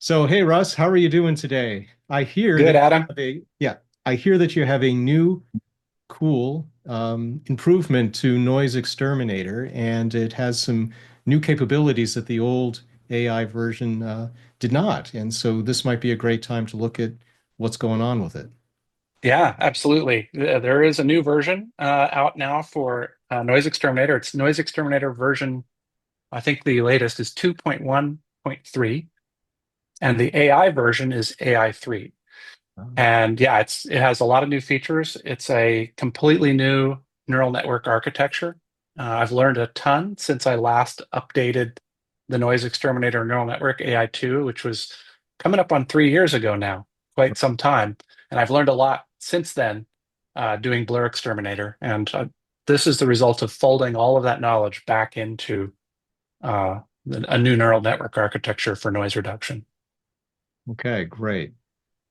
So, hey Russ, how are you doing today? I hear Good, that Adam. I hear that you have a new cool improvement to NoiseXTerminator, and it has some new capabilities that the old AI version did not. And so this might be a great time to look at what's going on with it. Yeah, absolutely. There is a new version out now for NoiseXTerminator. It's NoiseXTerminator version, I think the latest is 2.1.3, and the AI version is AI3. Oh. And yeah, it has a lot of new features. It's a completely new neural network architecture. I've learned a ton since I last updated the NoiseXTerminator neural network AI2, which was coming up on 3 years ago now, quite some time. And I've learned a lot since then doing BlurXTerminator. And this is the result of folding all of that knowledge back into a new neural network architecture for noise reduction. Okay, great.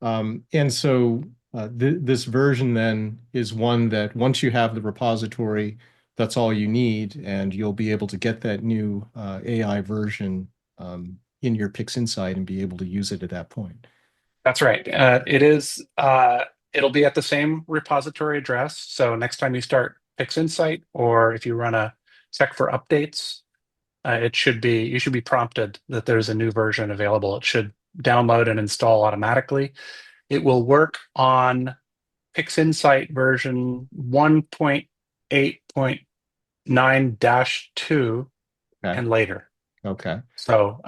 And so this version then is one that once you have the repository, that's all you need, and you'll be able to get that new AI version in your PixInsight and be able to use it at that point. That's right. It'll be at the same repository address. So next time you start PixInsight, or if you run a check for updates, you should be prompted that there's a new version available. It should download and install automatically. It will work on PixInsight version 1.8.9-2 Okay. and later. Okay. So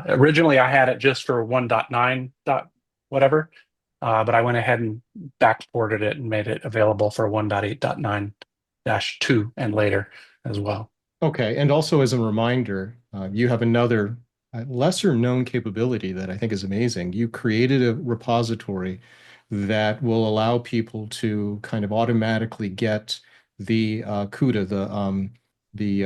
originally I had it just for 1.9 dot whatever, but I went ahead and backported it and made it available for 1.8.9-2 and later as well. Okay. And also as a reminder, you have another lesser known capability that I think is amazing. You created a repository that will allow people to kind of automatically get the CUDA, the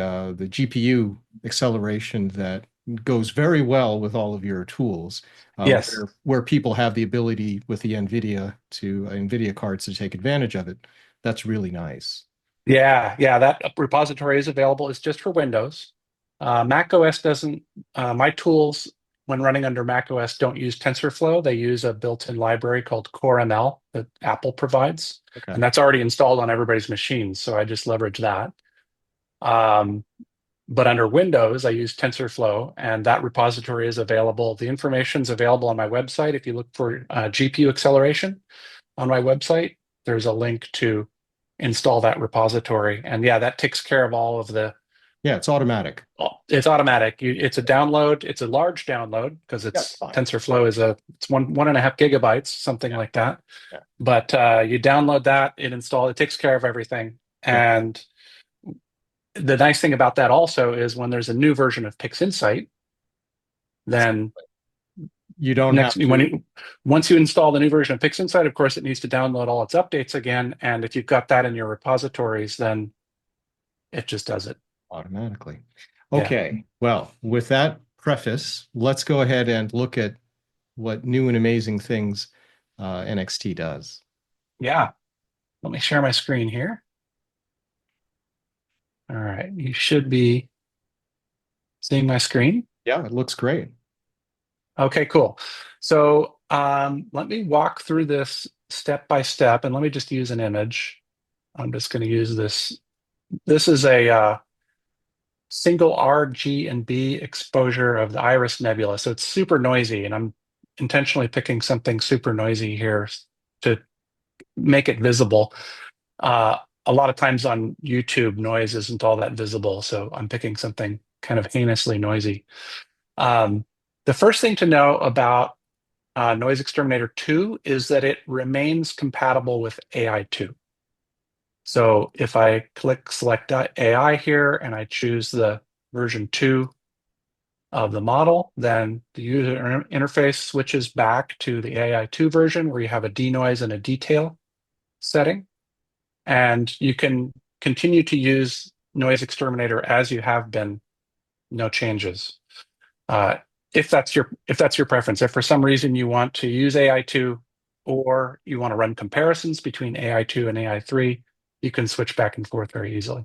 GPU acceleration that goes very well with all of your tools, Yes. where people have the ability with the NVIDIA cards to take advantage of it. That's really nice. Yeah, that repository is available. It's just for Windows. Mac OS doesn't, my tools when running under Mac OS don't use TensorFlow. They use a built-in library called CoreML that Apple provides. Okay. And that's already installed on everybody's machines. So I just leverage that. Um, but under Windows, I use TensorFlow, and that repository is available. The information is available on my website. If you look for GPU acceleration on my website, there's a link to install that repository. And yeah, that takes care of all of the, Yeah, it's automatic. it's automatic. It's a download. It's a large download because Yeah, it's it's fine. TensorFlow it's 1.5 gigabytes, something like that. Yeah. But you download that, it takes care of everything. Yeah. And the nice thing about that also is when there's a new version of PixInsight, then Exactly. You don't next have to. once you install the new version of PixInsight, of course, it needs to download all its updates again. And if you've got that in your repositories, then it just does it. Automatically. Yeah. Okay. Well, with that preface, let's go ahead and look at what new and amazing things NXT does. Yeah. Let me share my screen here. All right. You should be seeing my screen. Yeah, it looks great. Okay, cool. So let me walk through this step by step, and let me just use an image. I'm just going to use this. This is a single R, G, and B exposure of the Iris Nebula. So it's super noisy, and I'm intentionally picking something super noisy here to make it visible. Uh, a lot of times on YouTube, noise isn't all that visible, so I'm picking something kind of heinously noisy. Um, the first thing to know about NoiseXTerminator 2 is that it remains compatible with AI2. So if I click select AI here and I choose the version 2 of the model, then the user interface switches back to the AI2 version where you have a denoise and a detail setting. And you can continue to use NoiseXTerminator as you have been, no changes. Uh, if that's your preference. If for some reason you want to use AI2 or you want to run comparisons between AI2 and AI3, you can switch back and forth very easily.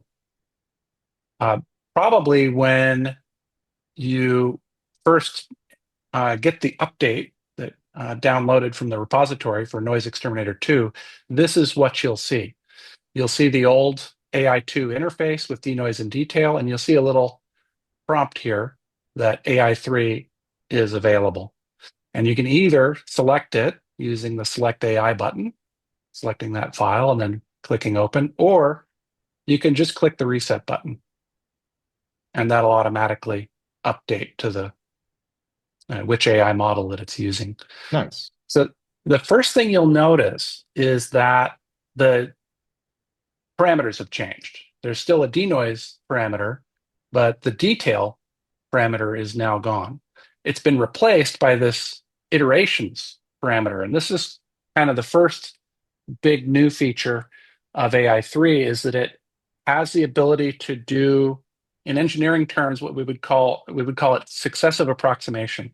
Uh, Probably when you first get the update that downloaded from the repository for NoiseXTerminator 2, this is what you'll see. You'll see the old AI2 interface with denoise and detail, and you'll see a little prompt here that AI3 is available. And you can either select it using the Select AI button, selecting that file and then clicking open, or you can just click the reset button and that'll automatically update to the which AI model that it's using. Nice. So the first thing you'll notice is that the parameters have changed. There's still a denoise parameter, but the detail parameter is now gone. It's been replaced by this iterations parameter. And this is kind of the first big new feature of AI3 is that it has the ability to do, in engineering terms, what we would call it successive approximation.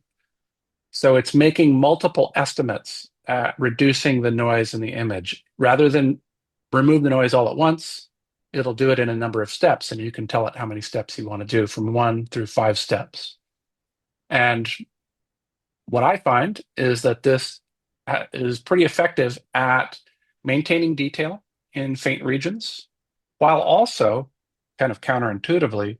So it's making multiple estimates at reducing the noise in the image. Rather than remove the noise all at once, it'll do it in a number of steps, and you can tell it how many steps you want to do from 1 through 5 steps. And what I find is that this is pretty effective at maintaining detail in faint regions, while also, kind of counterintuitively,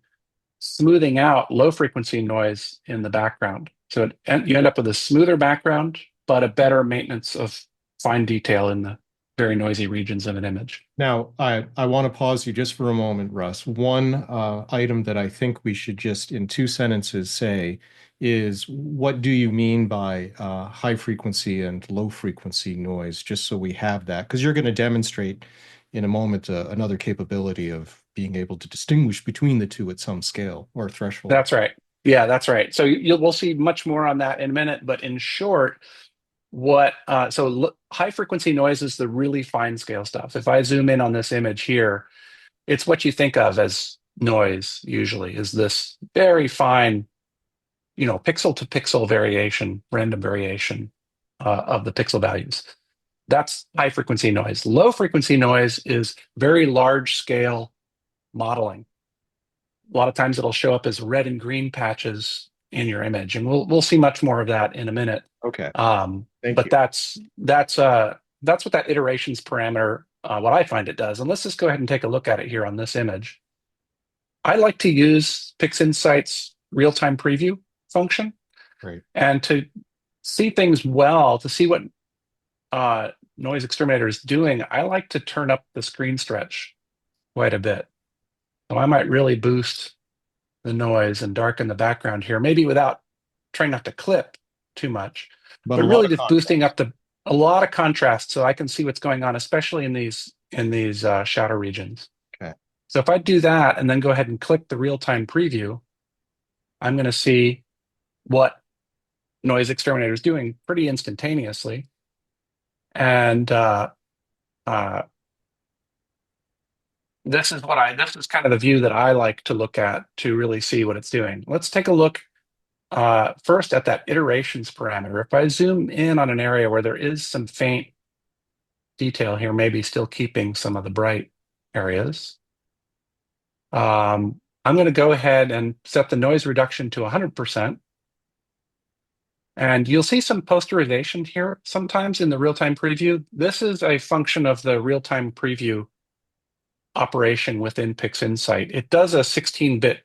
smoothing out low frequency noise in the background. So you end up with a smoother background, but a better maintenance of fine detail in the very noisy regions of an image. Now, I want to pause you just for a moment, Russ. One item that I think we should just in 2 sentences say is what do you mean by high frequency and low frequency noise, just so we have that, because you're going to demonstrate in a moment another capability of being able to distinguish between the two at some scale or threshold. That's right. Yeah, that's right. So we'll see much more on that in a minute, but in short, high frequency noise is the really fine scale stuff. If I zoom in on this image here, it's what you think of as noise usually, is this very fine, pixel to pixel variation, random variation of the pixel values. That's high frequency noise. Low frequency noise is very large scale modeling. A lot of times it'll show up as red and green patches in your image, and we'll see much more of that in a minute. Okay. Thank you. That's what that iterations parameter, what I find it does. And let's just go ahead and take a look at it here on this image. I like to use PixInsight's real-time preview function. Right. And to see things well, to see what NoiseXTerminator is doing, I like to turn up the screen stretch quite a bit. So I might really boost the noise and darken the background here, maybe without trying not to clip too much, but really just boosting up a lot of contrast so I can see what's going on, especially in these shadow regions. Okay. So if I do that and then go ahead and click the real-time preview, I'm going to see what NoiseXTerminator is doing pretty instantaneously. And this is kind of the view that I like to look at to really see what it's doing. Let's take a look first at that iterations parameter. If I zoom in on an area where there is some faint detail here, maybe still keeping some of the bright areas, I'm going to go ahead and set the noise reduction to 100%. And you'll see some posterization here sometimes in the real-time preview. This is a function of the real-time preview operation within PixInsight. It does a 16-bit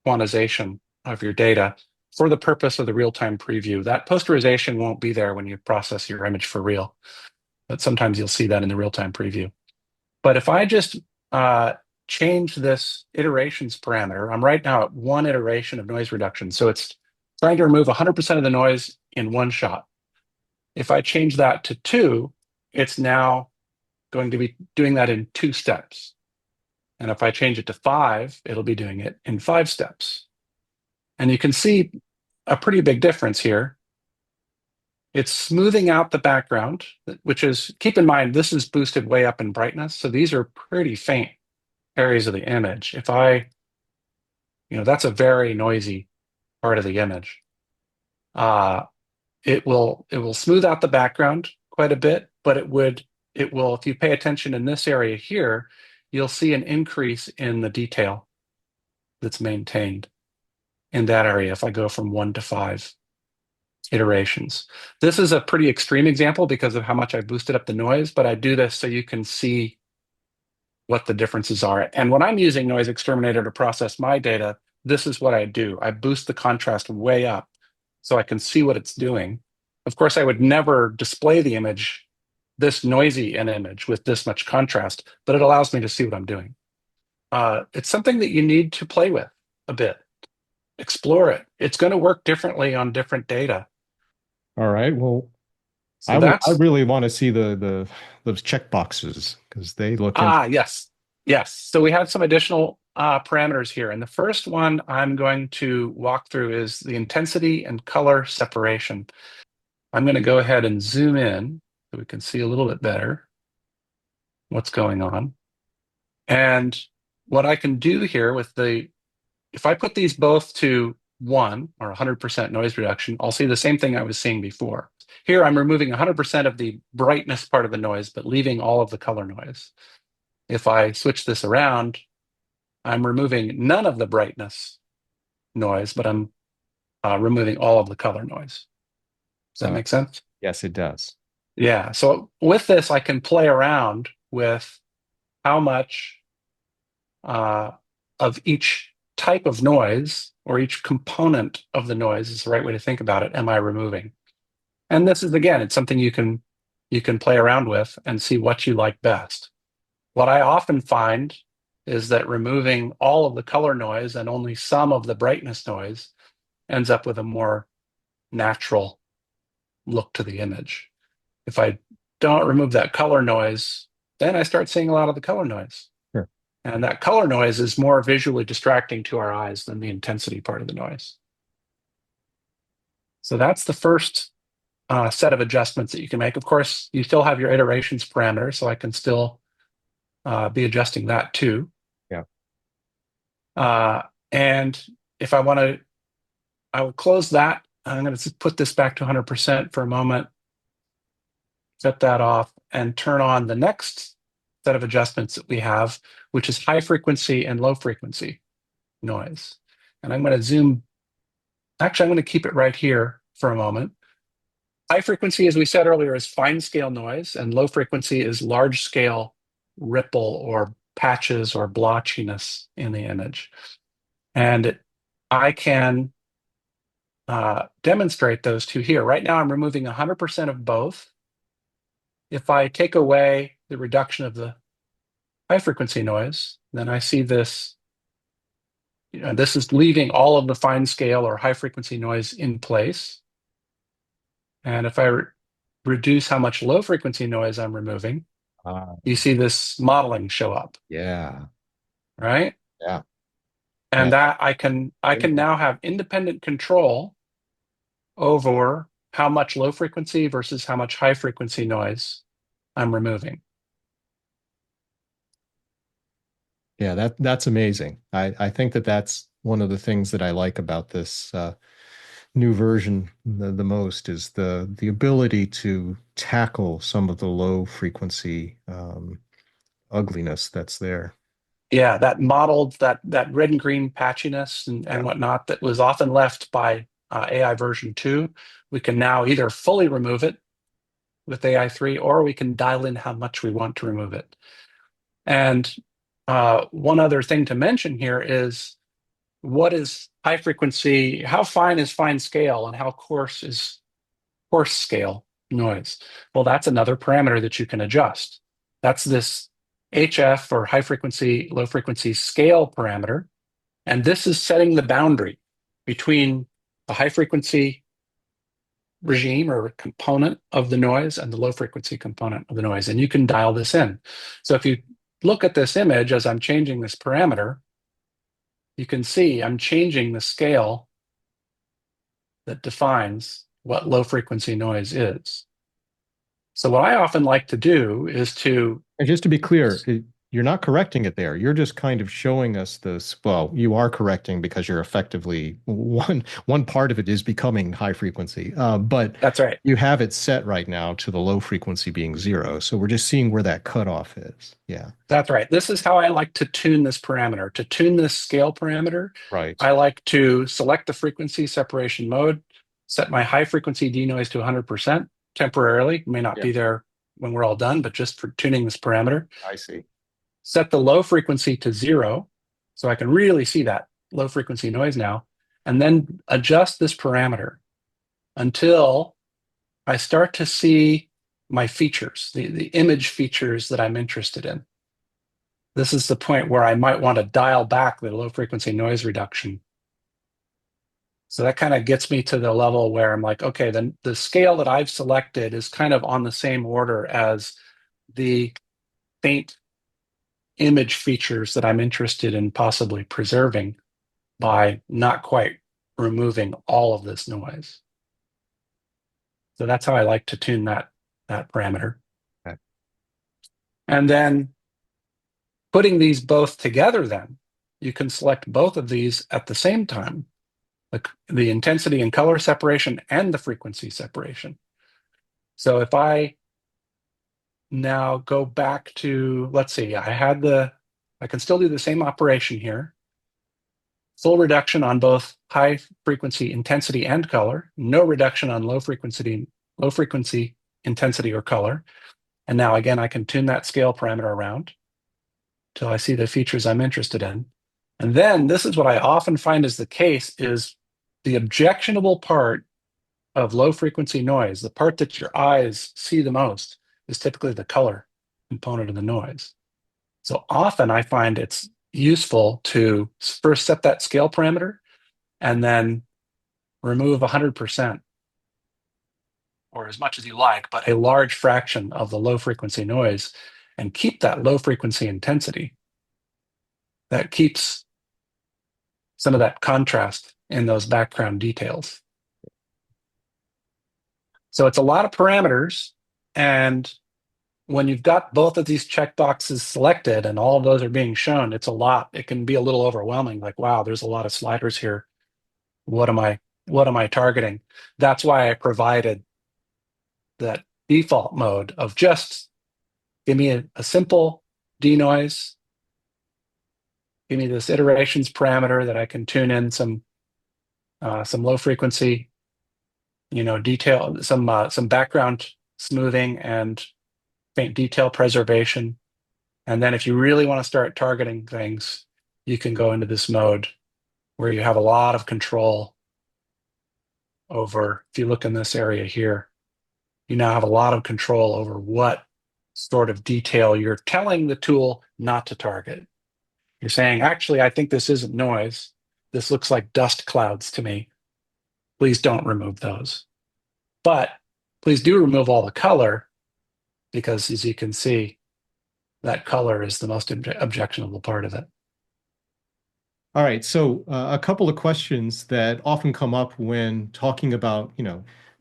quantization of your data for the purpose of the real-time preview. That posterization won't be there when you process your image for real, but sometimes you'll see that in the real-time preview. But if I just change this iterations parameter, I'm right now at 1 iteration of noise reduction. So it's trying to remove 100% of the noise in one shot. If I change that to 2, it's now going to be doing that in 2 steps. And if I change it to 5, it'll be doing it in 5 steps. And you can see a pretty big difference here. It's smoothing out the background, which is, keep in mind, this is boosted way up in brightness. So these are pretty faint areas of the image. If that's a very noisy part of the image. It will smooth out the background quite a bit, but it will, if you pay attention in this area here, you'll see an increase in the detail that's maintained in that area if I go from 1 to 5. iterations. This is a pretty extreme example because of how much I boosted up the noise, but I do this so you can see what the differences are. And when I'm using NoiseXTerminator to process my data, this is what I do. I boost the contrast way up so I can see what it's doing. Of course, I would never display the image this noisy an image with this much contrast, but it allows me to see what I'm doing. It's something that you need to play with a bit. Explore it. It's going to work differently on different data. All right. Well, So I that's really want to see the those check boxes because they look in. yes, yes. So we have some additional parameters here, and the first one I'm going to walk through is the intensity and color separation. I'm going to go ahead and zoom in so we can see a little bit better what's going on. And what I can do here with if I put these both to 1 or 100% noise reduction, I'll see the same thing I was seeing before. Here, I'm removing 100% of the brightness part of the noise, but leaving all of the color noise. If I switch this around, I'm removing none of the brightness noise, but I'm removing all of the color noise. Does that Uh, make sense? yes, it does. Yeah. So with this, I can play around with how much of each type of noise or each component of the noise is the right way to think about it, am I removing? And this is, again, it's something you can play around with and see what you like best. What I often find is that removing all of the color noise and only some of the brightness noise ends up with a more natural look to the image. If I don't remove that color noise, then I start seeing a lot of the color noise. Sure. And that color noise is more visually distracting to our eyes than the intensity part of the noise. So that's the first set of adjustments that you can make. Of course, you still have your iterations parameter, so I can still be adjusting that too. Yeah. And if I want to, I will close that. I'm going to put this back to 100% for a moment, set that off, and turn on the next set of adjustments that we have, which is high frequency and low frequency noise. And I'm going to zoom. Actually, I'm going to keep it right here for a moment. High frequency, as we said earlier, is fine scale noise, and low frequency is large scale ripple or patches or blotchiness in the image. And I can demonstrate those two here. Right now, I'm removing 100% of both. If I take away the reduction of the high frequency noise, then I see this. This is leaving all of the fine scale or high frequency noise in place. And if I reduce how much low frequency noise I'm removing, you see this modeling show up, Yeah. right? Yeah. And Yeah. that I can now have independent control over how much low frequency versus how much high frequency noise I'm removing. Yeah, that's amazing. I think that that's one of the things that I like about this new version the most is the ability to tackle some of the low frequency ugliness that's there. Yeah, that modeled that red and green patchiness Yeah. and whatnot that was often left by AI version 2, we can now either fully remove it with AI3 or we can dial in how much we want to remove it. And one other thing to mention here is what is high frequency, how fine is fine scale and how coarse is coarse scale noise? Well, that's another parameter that you can adjust. That's this HF or high frequency, low frequency scale parameter. And this is setting the boundary between the high frequency regime or component of the noise and the low frequency component of the noise. And you can dial this in. So if you look at this image as I'm changing this parameter, you can see I'm changing the scale that defines what low frequency noise is. So what I often like to do is to, And just to be clear, you're not correcting it there. You're just kind of showing us this. Well, you are correcting because you're effectively one part of it is becoming high frequency, but that's right. you have it set right now to the low frequency being zero. So we're just seeing where that cutoff is. Yeah. That's right. This is how I like to tune this parameter. To tune this scale parameter, Right. I like to select the frequency separation mode, set my high frequency denoise to 100% temporarily. May not Yeah, be there when we're all done, but just for tuning this parameter. I see. Set the low frequency to 0, so I can really see that low frequency noise now, and then adjust this parameter until I start to see my features, the image features that I'm interested in. This is the point where I might want to dial back the low frequency noise reduction. So that kind of gets me to the level where I'm like, okay, then the scale that I've selected is kind of on the same order as the faint image features that I'm interested in possibly preserving by not quite removing all of this noise. So that's how I like to tune that parameter. Okay. And then putting these both together, then you can select both of these at the same time, like the intensity and color separation and the frequency separation. So if I now go back to, let's see, I can still do the same operation here. Full reduction on both high frequency intensity and color, no reduction on low frequency intensity or color. And now again, I can tune that scale parameter around till I see the features I'm interested in. And then this is what I often find is the case is the objectionable part of low frequency noise, the part that your eyes see the most, is typically the color component of the noise. So often I find it's useful to first set that scale parameter and then remove 100% or as much as you like, but a large fraction of the low frequency noise and keep that low frequency intensity. That keeps some of that contrast in those background details. So it's a lot of parameters. And when you've got both of these checkboxes selected and all of those are being shown, it's a lot. It can be a little overwhelming. Like, wow, there's a lot of sliders here. What am I targeting? That's why I provided that default mode of just give me a simple denoise, give me this iterations parameter that I can tune in some low frequency, detail, some background smoothing and faint detail preservation. And then if you really want to start targeting things, you can go into this mode where you have a lot of control over, if you look in this area here, you now have a lot of control over what sort of detail you're telling the tool not to target. You're saying, actually, I think this isn't noise. This looks like dust clouds to me. Please don't remove those. But please do remove all the color because, as you can see, that color is the most objectionable part of it. All right, so a couple of questions that often come up when talking about,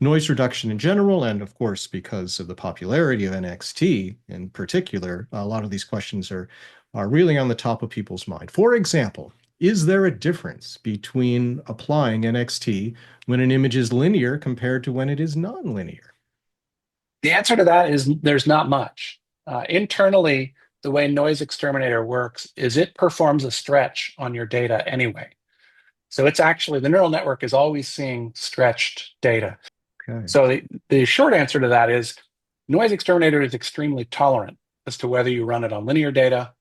noise reduction in general, and of course, because of the popularity of NXT in particular, a lot of these questions are really on the top of people's mind. For example, is there a difference between applying NXT when an image is linear compared to when it is nonlinear? The answer to that is there's not much. Internally, the way NoiseXTerminator works is it performs a stretch on your data anyway. So it's actually, the neural network is always seeing stretched data. Okay. So the short answer to that is NoiseXTerminator is extremely tolerant as to whether you run it on linear data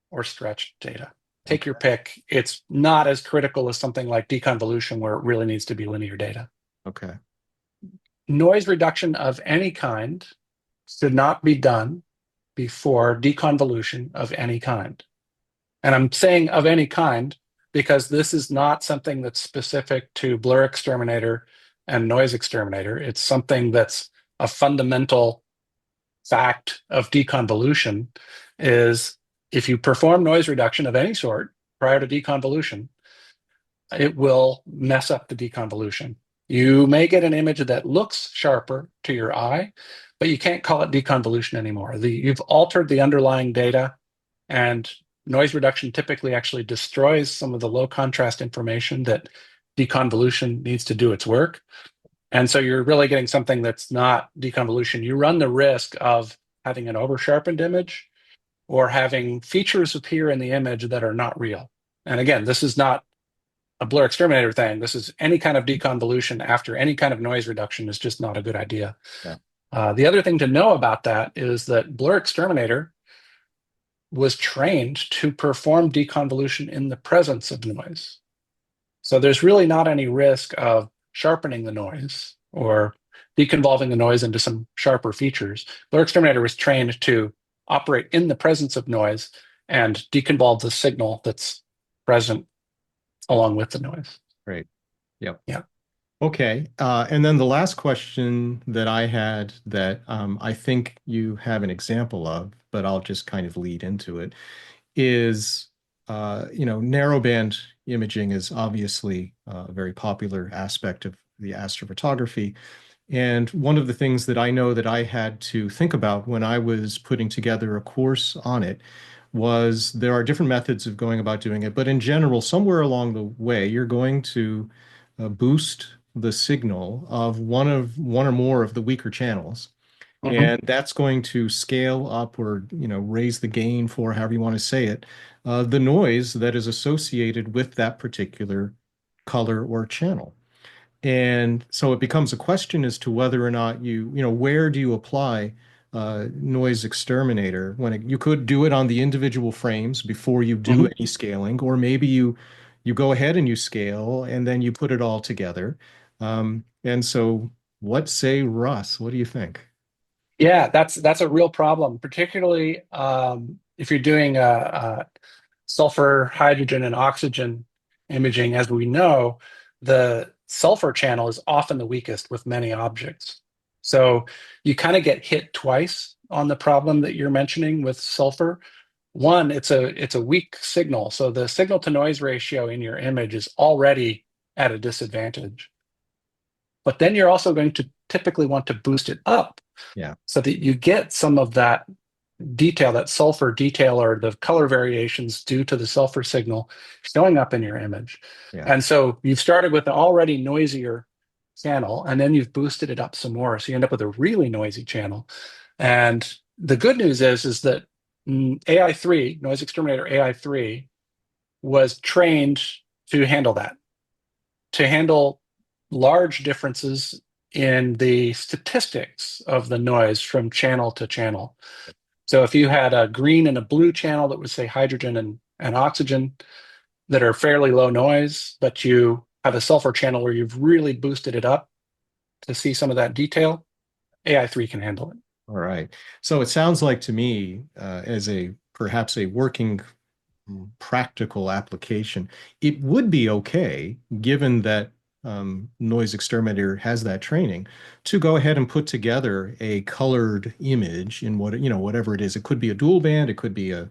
or stretched data. Take your pick. It's not as critical as something like deconvolution where it really needs to be linear data. Okay. Noise reduction of any kind should not be done before deconvolution of any kind. And I'm saying of any kind because this is not something that's specific to BlurXTerminator and NoiseXTerminator. It's something that's a fundamental fact of deconvolution is if you perform noise reduction of any sort prior to deconvolution, it will mess up the deconvolution. You may get an image that looks sharper to your eye, but you can't call it deconvolution anymore. You've altered the underlying data, and noise reduction typically actually destroys some of the low contrast information that deconvolution needs to do its work. And so you're really getting something that's not deconvolution. You run the risk of having an over-sharpened image or having features appear in the image that are not real. And again, this is not a BlurXTerminator thing. This is any kind of deconvolution after any kind of noise reduction is just not a good idea. Yeah. The other thing to know about that is that BlurXTerminator was trained to perform deconvolution in the presence of noise. So there's really not any risk of sharpening the noise or deconvolving the noise into some sharper features. BlurXTerminator was trained to operate in the presence of noise and deconvolve the signal that's present along with the noise. Great. Yep. Yeah. Okay. And then the last question that I had that I think you have an example of, but I'll just kind of lead into it, is narrowband imaging is obviously a very popular aspect of the astrophotography. And one of the things that I know that I had to think about when I was putting together a course on it was there are different methods of going about doing it, but in general, somewhere along the way, you're going to boost the signal of one or more of the weaker channels. Mhm. And that's going to scale up or, raise the gain for however you want to say it, the noise that is associated with that particular color or channel. And so it becomes a question as to whether or not where do you apply NoiseXTerminator when you could do it on the individual frames before you do Mhm. any scaling, or maybe you go ahead and you scale and then you put it all together. And so what say Russ? What do you think? Yeah, that's a real problem, particularly if you're doing sulfur, hydrogen, and oxygen imaging. As we know, the sulfur channel is often the weakest with many objects. So you kind of get hit twice on the problem that you're mentioning with sulfur. One, it's a weak signal, so the signal to noise ratio in your image is already at a disadvantage. But then you're also going to typically want to boost it up Yeah, so that you get some of that detail, that sulfur detail, or the color variations due to the sulfur signal showing up in your image. yeah. And so you've started with an already noisier channel, and then you've boosted it up some more. So you end up with a really noisy channel. And the good news is that AI3, NoiseXTerminator AI3, was trained to handle that, to handle large differences in the statistics of the noise from channel to channel. So if you had a green and a blue channel that would say hydrogen and oxygen that are fairly low noise, but you have a sulfur channel where you've really boosted it up to see some of that detail, AI3 can handle it. All right. So it sounds like to me, as a perhaps a working practical application, it would be okay, given that NoiseXTerminator has that training, to go ahead and put together a colored image in whatever it is. It could be a dual band, it could be you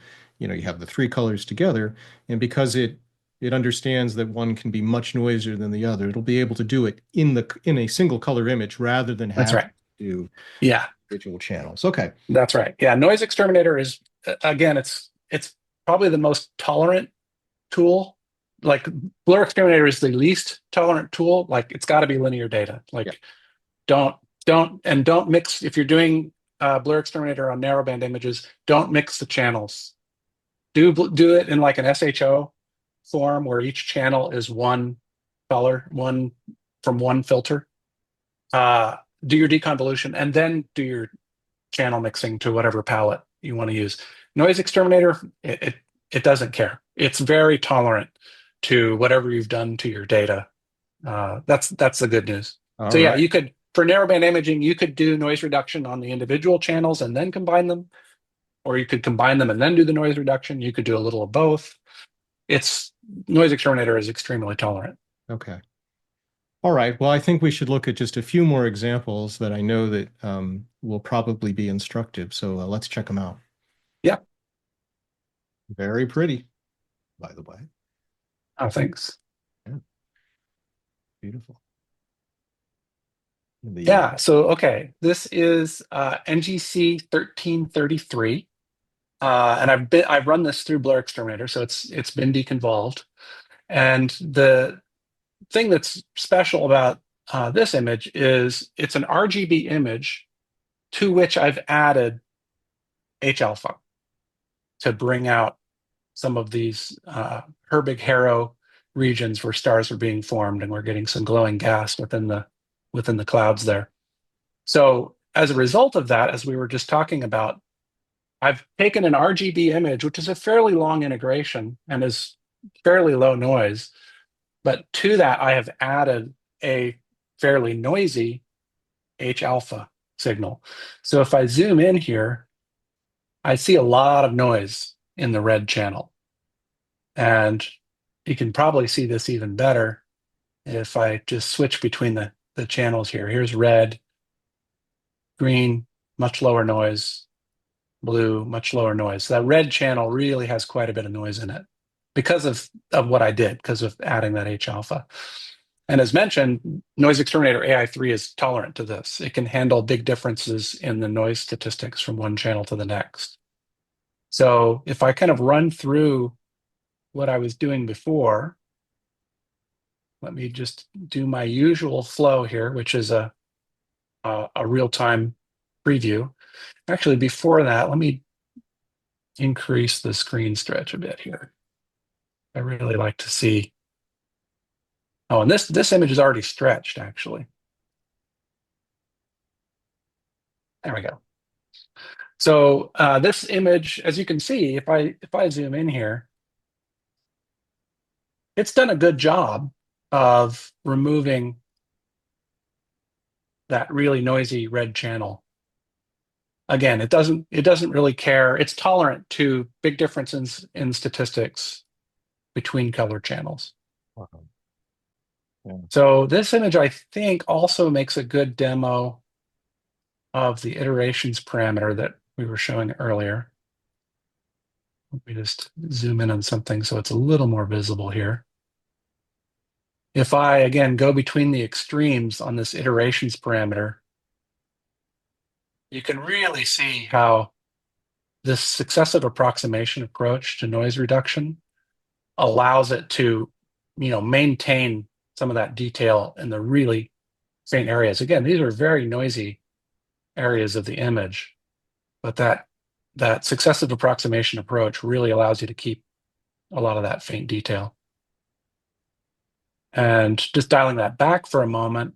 have the three colors together, and because it understands that one can be much noisier than the other, it'll be able to do it in a single color image rather than That's having right. to do Yeah, individual channels. Okay. that's right. Yeah, NoiseXTerminator is again, it's probably the most tolerant tool. Like BlurXTerminator is the least tolerant tool. Like it's got to be linear data. Yeah. Like don't don't mix if you're doing BlurXTerminator on narrowband images. Don't mix the channels. Do it in like an SHO form where each channel is one color, one from one filter. Do your deconvolution and then do your channel mixing to whatever palette you want to use. NoiseXTerminator, it doesn't care. It's very tolerant to whatever you've done to your data. That's the good news. All So yeah, right. you could for narrowband imaging, you could do noise reduction on the individual channels and then combine them, or you could combine them and then do the noise reduction. You could do a little of both. It's NoiseXTerminator is extremely tolerant. Okay. All right. Well, I think we should look at just a few more examples that I know that will probably be instructive. So let's check them out. Yeah. Very pretty, by the way. Oh, thanks. Yeah, beautiful. The Yeah. So okay, this is NGC 1333. And I've run this through BlurXTerminator, so it's been deconvolved. And the thing that's special about this image is it's an RGB image to which I've added H alpha to bring out some of these Herbig Haro regions where stars are being formed, and we're getting some glowing gas within the clouds there. So as a result of that, as we were just talking about, I've taken an RGB image, which is a fairly long integration and is fairly low noise, but to that I have added a fairly noisy H alpha signal. So if I zoom in here, I see a lot of noise in the red channel. And you can probably see this even better if I just switch between the channels here. Here's red, green, much lower noise, blue, much lower noise. So that red channel really has quite a bit of noise in it because of what I did, because of adding that H alpha. And as mentioned, NoiseXTerminator AI3 is tolerant to this. It can handle big differences in the noise statistics from one channel to the next. So if I kind of run through what I was doing before, let me just do my usual flow here, which is a real-time preview. Actually, before that, let me increase the screen stretch a bit here. I really like to see. Oh, and this image is already stretched, actually. There we go. So this image, as you can see, if I zoom in here, it's done a good job of removing that really noisy red channel. Again, it doesn't really care. It's tolerant to big differences in statistics between color channels. Wow. Yeah. So this image, I think, also makes a good demo of the iterations parameter that we were showing earlier. Let me just zoom in on something so it's a little more visible here. If I, again, go between the extremes on this iterations parameter, you can really see how this successive approximation approach to noise reduction allows it to, maintain some of that detail in the really faint areas. Again, these are very noisy areas of the image, but that successive approximation approach really allows you to keep a lot of that faint detail. And just dialing that back for a moment,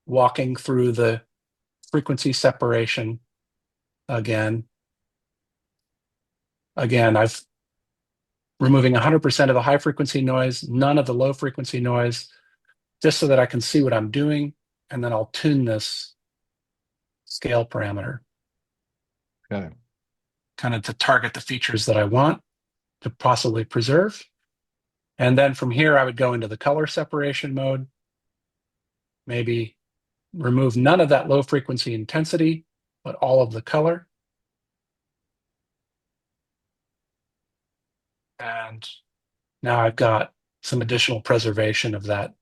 walking through the frequency separation again. Again, I've removing 100% of the high frequency noise, none of the low frequency noise, just so that I can see what I'm doing. And then I'll tune this scale parameter. Okay. Kind of to target the features that I want to possibly preserve. And then from here, I would go into the color separation mode, maybe remove none of that low frequency intensity, but all of the color. And now I've got some additional preservation of that,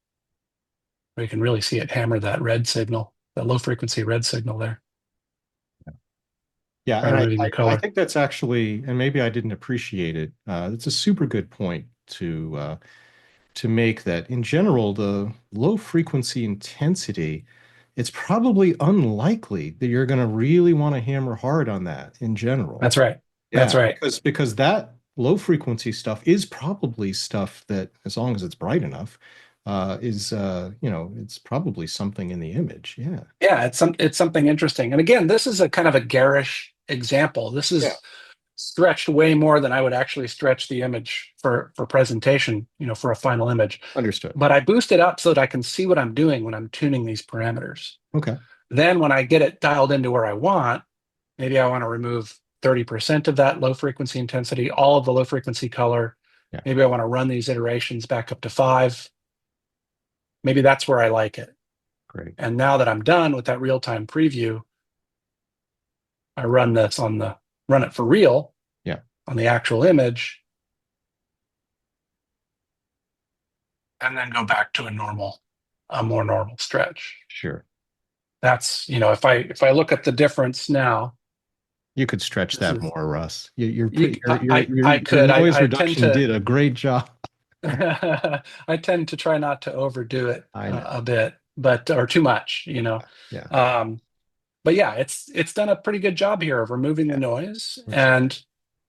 where you can really see it hammer that red signal, that low frequency red signal there. Yeah, By and removing the I color. think that's actually, and maybe I didn't appreciate it. It's a super good point to make that in general, the low frequency intensity, it's probably unlikely that you're going to really want to hammer hard on that in general. That's right. That's Yeah, right. because that low frequency stuff is probably stuff that, as long as it's bright enough, it's probably something in the image. Yeah. Yeah, it's something interesting. And again, this is a kind of a garish example. This Yeah. is stretched way more than I would actually stretch the image for presentation, for a final image. Understood. But I boost it up so that I can see what I'm doing when I'm tuning these parameters. Okay. Then when I get it dialed into where I want, maybe I want to remove 30% of that low frequency intensity, all of the low frequency color. Yeah. Maybe I want to run these iterations back up to 5. Maybe that's where I like it. Great. And now that I'm done with that real-time preview, I run it for real. Yeah. On the actual image, and then go back to a more normal stretch. Sure. That's, if I look at the difference now, You could stretch that more, Russ. Your I could. noise I tend reduction to. did a great job. I tend to try not to overdo it I know. a bit, or too much, Yeah. But yeah, it's done a pretty good job here of removing the noise, That's- and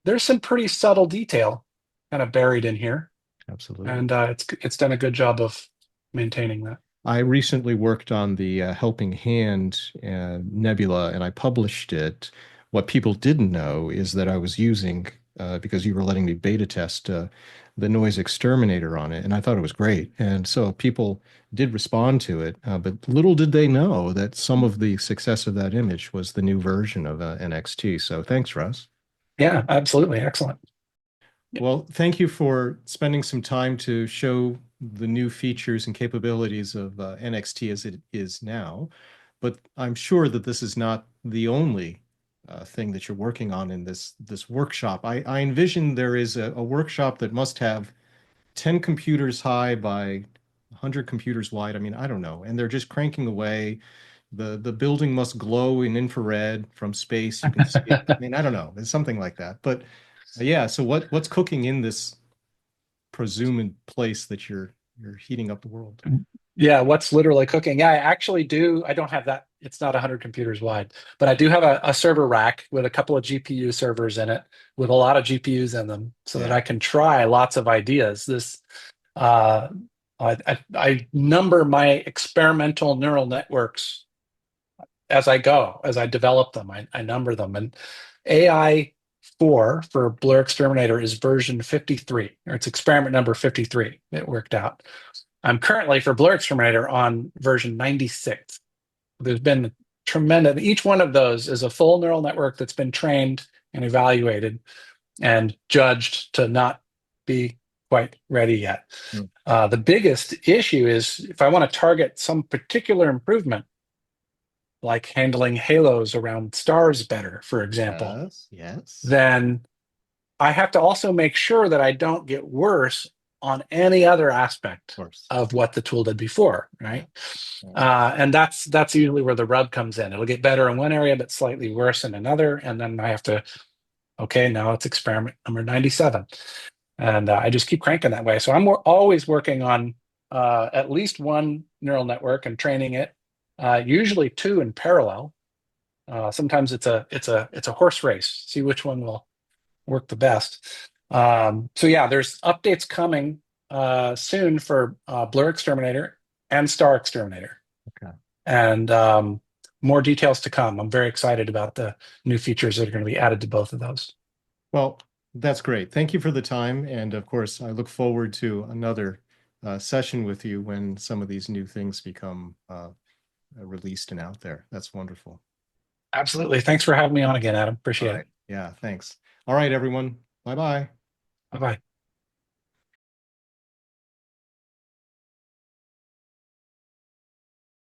there's some pretty subtle detail kind of buried in here. Absolutely. and it's done a good job of maintaining that. I recently worked on the Helping Hand nebula and I published it. What people didn't know is that I was using, because you were letting me beta test the NoiseXTerminator on it, and I thought it was great. And so people did respond to it, but little did they know that some of the success of that image was the new version of NXT. So thanks, Russ. Yeah, absolutely. Excellent. Well, thank you for spending some time to show the new features and capabilities of NXT as it is now. But I'm sure that this is not the only thing that you're working on in this workshop. I envision there is a workshop that must have 10 computers high by 100 computers wide. I mean, I don't know. And they're just cranking away. The building must glow in infrared from space. You can see it. I mean, I don't know. It's something like that. But yeah, so what's cooking in this presumed place that you're heating up the world? Yeah, what's literally cooking? Yeah, I actually do. I don't have that. It's not 100 computers wide, but I do have a server rack with a couple of GPU servers in it with a lot of GPUs in them so that Yeah. I can try lots of ideas. Uh, I number my experimental neural networks as I go, as I develop them. I number them. And AI4 for BlurXTerminator is version 53, or it's experiment number 53. It worked out. I'm currently for BlurXTerminator on version 96. There's been tremendous, each one of those is a full neural network that's been trained and evaluated and judged to not be quite ready yet. Mm. The biggest issue is if I want to target some particular improvement, like handling halos around stars better, for example, Yes, yes, then I have to also make sure that I don't get worse on any other of aspect course. of what the tool did before, Yeah, right? yeah. And that's usually where the rub comes in. It'll get better in one area, but slightly worse in another, and then I have to, okay, now it's experiment number 97, and I just keep cranking that way. So I'm always working on at least one neural network and training it, usually two in parallel. Sometimes it's a horse race. See which one will work the best. So yeah, there's updates coming soon for BlurXTerminator and StarXTerminator, Okay. and more details to come. I'm very excited about the new features that are going to be added to both of those. Well, that's great. Thank you for the time. And of course, I look forward to another session with you when some of these new things become released and out there. That's wonderful. Absolutely. Thanks for having me on again, Adam. All Appreciate right. it. Yeah, thanks. All right, everyone. Bye-bye. Bye bye.